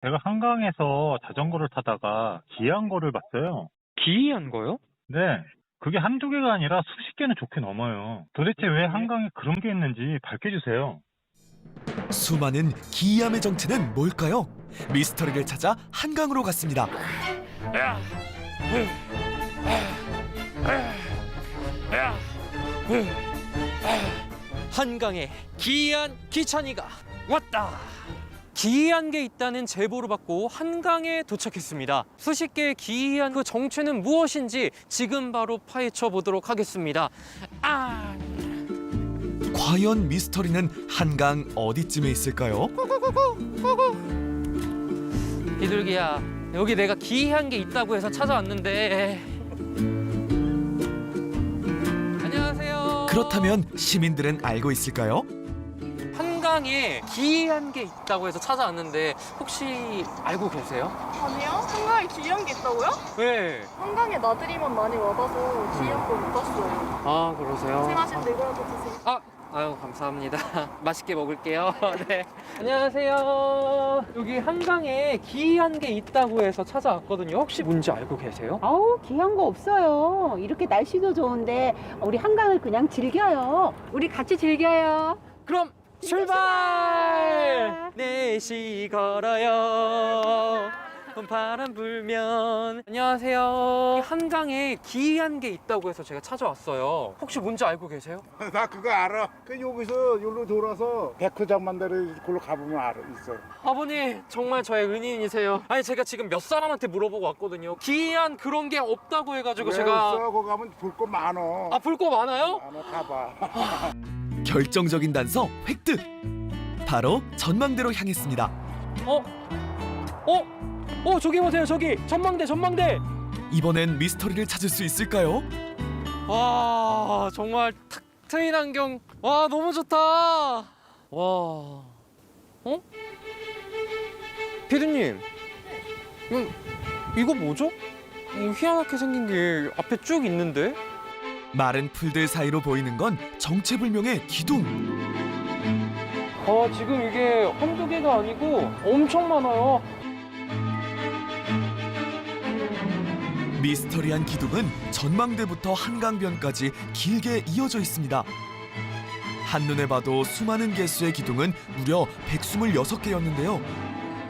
제가 한강에서 자전거를 타다가 기이한 거를 봤어요. 기이한 거요? 네. 그게 한두 개가 아니라 수십 개는 좋게 넘어요. 도대체 왜 한강에 그런 게 있는지 밝혀주세요. 수많은 기이함의 정체는 뭘까요? 미스터리를 찾아 한강으로 갔습니다. 한강에 기이한 기찬이가 왔다. 기이한 게 있다는 제보를 받고 한강에 도착했습니다. 수십 개의 기이한 그 정체는 무엇인지 지금 바로 파헤쳐 보도록 하겠습니다. 과연 미스터리는 한강 어디쯤에 있을까요? 비둘기야, 여기 내가 기이한 게 있다고 해서 찾아왔는데. 안녕하세요. 그렇다면 시민들은 알고 있을까요? 한강에 기이한 게 있다고 해서 찾아왔는데 혹시 알고 계세요? 아니요? 한강에 기이한 게 있다고요? 네. 한강에 나들이만 많이 와봐서 기이한 거 못 봤어요. 아, 그러세요? 생하시는데 이거라도 드세요. 아유, 감사합니다. 맛있게 먹을게요. 네. 안녕하세요. 여기 한강에 기이한 게 있다고 해서 찾아왔거든요. 혹시 뭔지 알고 계세요? 아우 귀한 거 없어요. 이렇게 날씨도 좋은데 우리 한강을 그냥 즐겨요. 우리 같이 즐겨요. 그럼 출발! 넷이 걸어요. 바람 불면. 안녕하세요. 한강에 기이한 게 있다고 해서 제가 찾아왔어요. 혹시 뭔지 알고 계세요? 나 그거 알아. 그 여기서 여기로 돌아서 백호장만대로 걸로 가보면 알아 있어. 아버님, 정말 저의 은인이세요. 아니, 제가 지금 몇 사람한테 물어보고 왔거든요. 기이한 그런 게 없다고 해가지고 제가. 없어. 거기 가면 볼 거 많어. 아, 볼 거 많아요? 많아 가봐. 결정적인 단서 획득! 바로 전망대로 향했습니다. 저기 보세요, 저기. 전망대. 이번엔 미스터리를 찾을 수 있을까요? 와, 정말 탁 트인 안경. 와, 너무 좋다. 와. 피디님. 이거 뭐죠? 희한하게 생긴 게 앞에 쭉 있는데? 마른 풀들 사이로 보이는 건 정체불명의 기둥. 지금 이게 한두 개가 아니고 엄청 많아요. 미스터리한 기둥은 전망대부터 한강변까지 길게 이어져 있습니다. 한눈에 봐도 수많은 개수의 기둥은 무려 126개였는데요.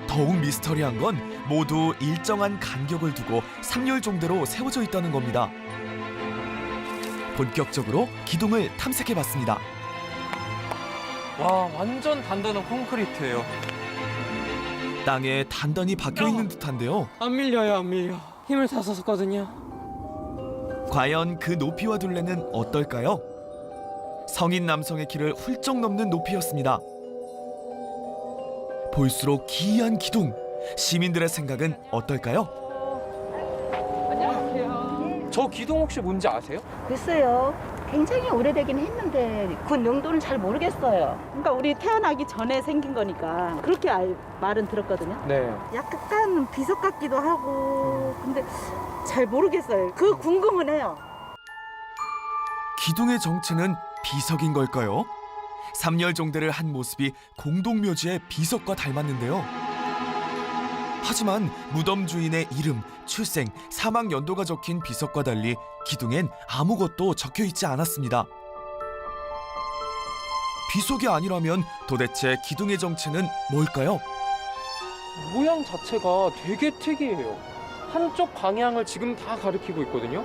더욱 미스터리한 건 모두 일정한 간격을 두고 3열 종대로 세워져 있다는 겁니다. 본격적으로 기둥을 탐색해봤습니다. 와, 완전 단단한 콘크리트예요. 땅에 단단히 박혀있는 듯한데요. 안 밀려요, 안 밀려. 힘을 다 썼거든요. 과연 그 높이와 둘레는 어떨까요? 성인 남성의 키를 훌쩍 넘는 높이였습니다. 볼수록 기이한 기둥, 시민들의 생각은 어떨까요? 안녕하세요. 저 기둥 혹시 뭔지 아세요? 글쎄요. 굉장히 오래되긴 했는데 그 용도는 잘 모르겠어요. 그러니까 우리 태어나기 전에 생긴 거니까 그렇게 말은 들었거든요. 네. 약간 비석 같기도 하고 근데 잘 모르겠어요. 그거 궁금은 해요. 기둥의 정체는 비석인 걸까요? 3열 종대를 한 모습이 공동묘지의 비석과 닮았는데요. 하지만 무덤 주인의 이름, 출생, 사망 연도가 적힌 비석과 달리 기둥엔 아무것도 적혀 있지 않았습니다. 비석이 아니라면 도대체 기둥의 정체는 뭘까요? 모양 자체가 되게 특이해요. 한쪽 방향을 지금 다 가리키고 있거든요.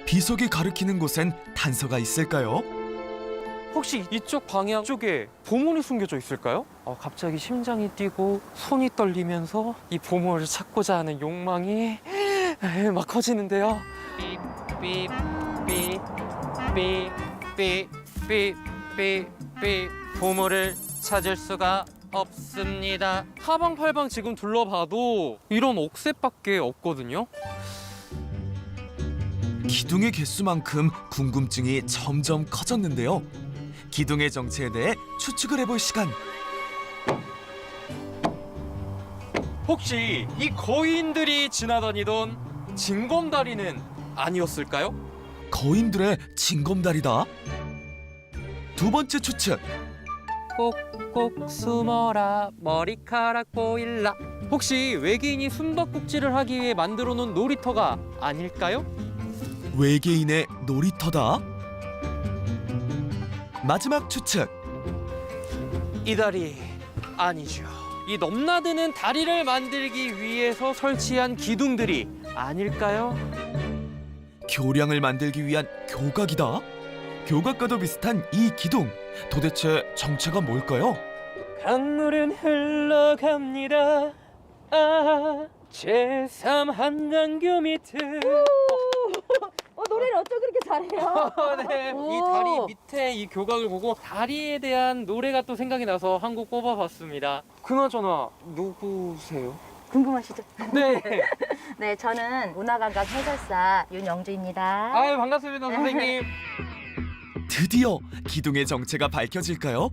비석이 가리키는 곳엔 단서가 있을까요? 혹시 이쪽 방향 쪽에 보물이 숨겨져 있을까요? 갑자기 심장이 뛰고 손이 떨리면서 이 보물을 찾고자 하는 욕망이 막 커지는데요. 삐삐삐삐삐삐삐삐 보물을 찾을 수가 없습니다. 사방팔방 지금 둘러봐도 이런 옥새밖에 없거든요. 기둥의 개수만큼 궁금증이 점점 커졌는데요. 기둥의 정체에 대해 추측을 해볼 시간. 혹시 이 거인들이 지나다니던 징검다리는 아니었을까요? 거인들의 징검다리다. 두 번째 추측. 꼭꼭 숨어라 머리카락 보일라. 혹시 외계인이 숨바꼭질을 하기 위해 만들어 놓은 놀이터가 아닐까요? 외계인의 놀이터다. 마지막 추측. 이 다리 아니죠. 이 넘나드는 다리를 만들기 위해서 설치한 기둥들이 아닐까요? 교량을 만들기 위한 교각이다. 교각과도 비슷한 이 기둥. 도대체 정체가 뭘까요? 강물은 흘러갑니다. 아, 제3 한강교 밑을. 노래를 어쩜 그렇게 잘해요? 네, 이 오. 다리 밑에 이 교각을 보고 다리에 대한 노래가 또 생각이 나서 한 곡 뽑아봤습니다. 그나저나 누구세요? 궁금하시죠? 네. 네, 저는 문화관광 해설사 윤영주입니다. 아유 반갑습니다 선생님. 드디어 기둥의 정체가 밝혀질까요?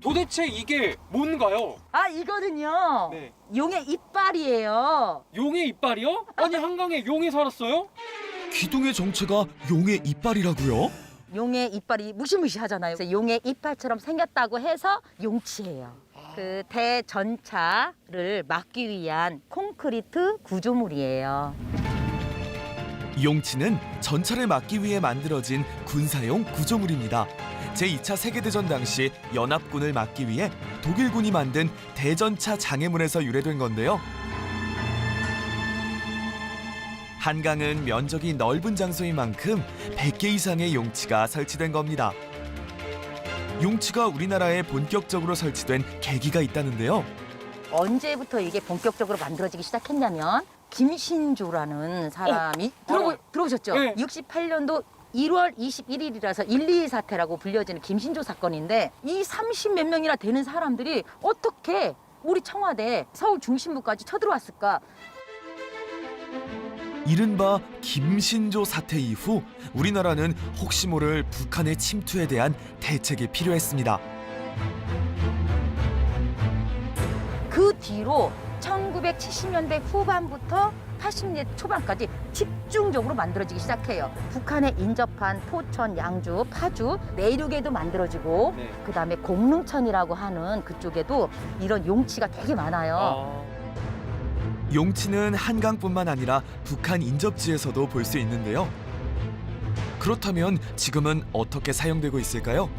도대체 이게 뭔가요? 아, 이거는요. 네. 용의 이빨이에요. 용의 이빨이요? 아니 한강에 용이 살았어요? 기둥의 정체가 용의 이빨이라고요? 용의 이빨이 무시무시하잖아요. 그래서 용의 이빨처럼 생겼다고 해서 용치예요. 그 대전차를 막기 위한 콘크리트 구조물이에요. 용치는 전차를 막기 위해 만들어진 군사용 구조물입니다. 제2차 세계대전 당시 연합군을 막기 위해 독일군이 만든 대전차 장애물에서 유래된 건데요. 한강은 면적이 넓은 장소인 만큼 100개 이상의 용치가 설치된 겁니다. 용치가 우리나라에 본격적으로 설치된 계기가 있다는데요. 언제부터 이게 본격적으로 만들어지기 시작했냐면 김신조라는 사람이 들어보셨죠? 네. 68년도 1월 21일이라서 1.2 사태라고 불려지는 김신조 사건인데 이 30몇 명이나 되는 사람들이 어떻게 우리 청와대 서울 중심부까지 쳐들어왔을까? 이른바 김신조 사태 이후 우리나라는 혹시 모를 북한의 침투에 대한 대책이 필요했습니다. 그 뒤로 1970년대 후반부터 80년대 초반까지 집중적으로 만들어지기 시작해요. 북한에 인접한 포천, 양주, 파주, 내륙에도 만들어지고 네. 그다음에 공릉천이라고 하는 그쪽에도 이런 용치가 되게 많아요. 용치는 한강뿐만 아니라 북한 인접지에서도 볼 수 있는데요. 그렇다면 지금은 어떻게 사용되고 있을까요?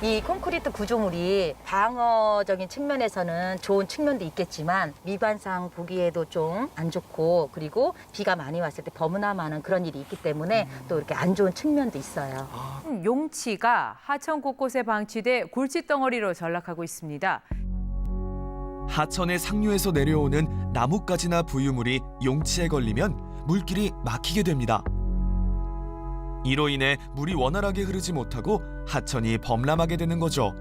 이 콘크리트 구조물이 방어적인 측면에서는 좋은 측면도 있겠지만 미관상 보기에도 좀 안 좋고 그리고 비가 많이 왔을 때 버무나마는 그런 일이 있기 때문에 또 이렇게 안 좋은 측면도 있어요. 용치가 하천 곳곳에 방치돼 골칫덩어리로 전락하고 있습니다. 하천의 상류에서 내려오는 나뭇가지나 부유물이 용치에 걸리면 물길이 막히게 됩니다. 이로 인해 물이 원활하게 흐르지 못하고 하천이 범람하게 되는 거죠.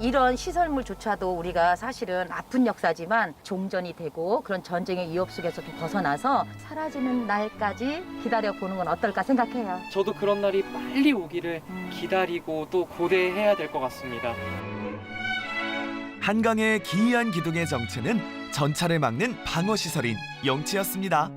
이런 시설물조차도 우리가 사실은 아픈 역사지만 종전이 되고 그런 전쟁의 위협 속에서 좀 벗어나서 사라지는 날까지 기다려보는 건 어떨까 생각해요. 저도 그런 날이 빨리 오기를 기다리고 또 고대해야 될 것 같습니다. 한강의 기이한 기둥의 정체는 전차를 막는 방어시설인 용치였습니다.